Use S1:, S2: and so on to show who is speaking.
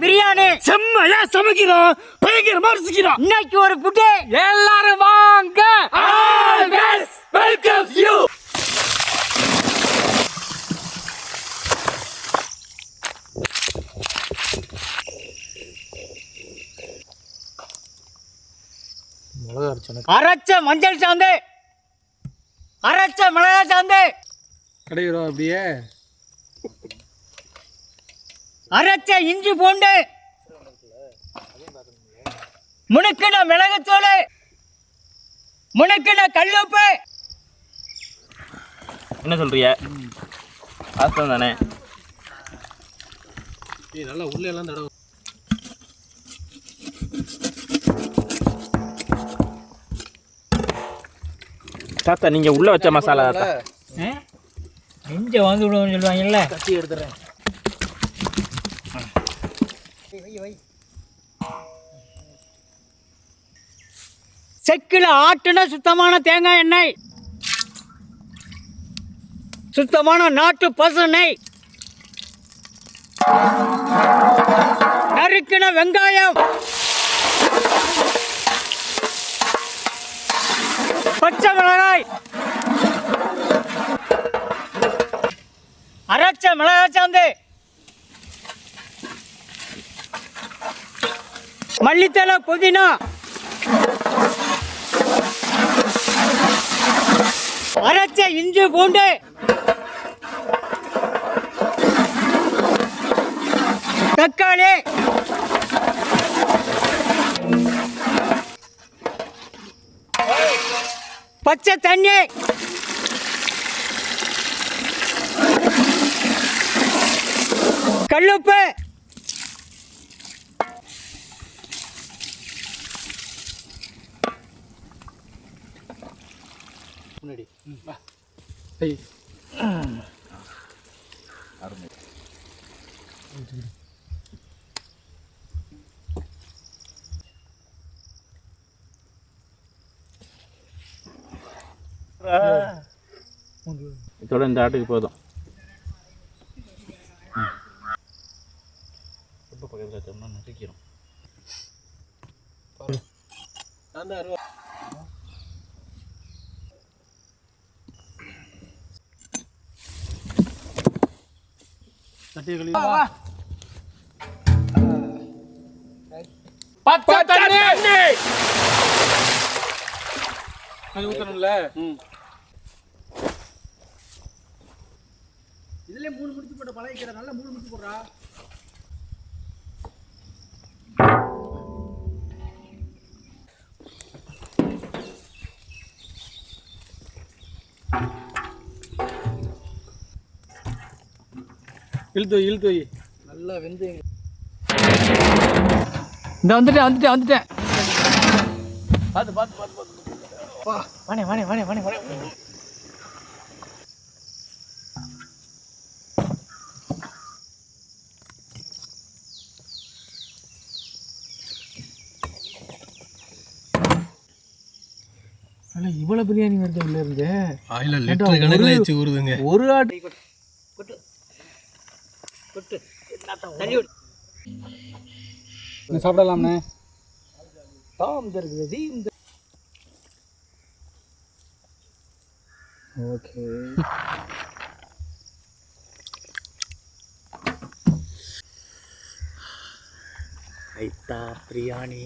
S1: பிரியாணி செம்மையா சமைக்கிறோம், பயங்கரமா ரசிக்கிறோம். இன்னைக்கு ஒரு புட்டு எல்லாரும் வாங்க. Welcome you. அரைச்ச மஞ்சள் சாந்து, அரைச்ச மிளகா சாந்து
S2: கிடைக்கிறோம். அப்படியே
S1: அரைச்ச இஞ்சி பூண்டு, முணுக்கின மிளகுத்தூள், முணுக்கின கல்லுப்பு.
S3: என்ன சொல்றிய? வாஸ்தவம் தானே?
S2: நல்லா உள்ள எல்லாம் தடவை.
S3: தாத்தா நீங்க உள்ள வச்ச மசாலா தாத்தா.
S1: இஞ்சி வாங்கி விடுவோம்னு சொல்லுவாங்கல்ல.
S2: கத்தி எடுத்துறேன்.
S1: செக்கில் ஆட்டுன சுத்தமான தேங்காய் எண்ணெய், சுத்தமான நாட்டு பசு நெய், நறுக்கின வெங்காயம், பச்சை மிளகாய், அரைச்ச மிளகாய் சாந்து, மல்லித்தலை, புதினா, அரைச்ச இஞ்சி பூண்டு, தக்காளி, பச்சை தண்ணி, கல்லுப்பு,
S2: முன்னாடி
S3: இதோட இந்த ஆட்டுக்கு போதும். ரொம்ப பக்கத்தில் வச்சோம்னா நசுக்கிறோம்.
S1: பச்சை தண்ணி
S2: அது ஊத்தணும்ல. இதுல 3 முடிச்சு போட்ட பழகிக்கிற. நல்லா 3 முடிச்சு போடுறா. இழுத்து நல்லா வெந்து.
S1: இந்த வந்துட்டேன்.
S2: பார்த்து
S1: வாணே.
S2: இவ்வளவு பிரியாணி வருது உள்ள இருந்து. ஆயில லிட்டர் கணக்குல ஏச்சி ஊறுதுங்க. ஒரு ஆட்டு கொட்டு தள்ளி விடு. சாப்பிடலாம்ண்ணே. தாம் இருக்குது இந்த. ஓகே.
S1: ஐத்தா பிரியாணி.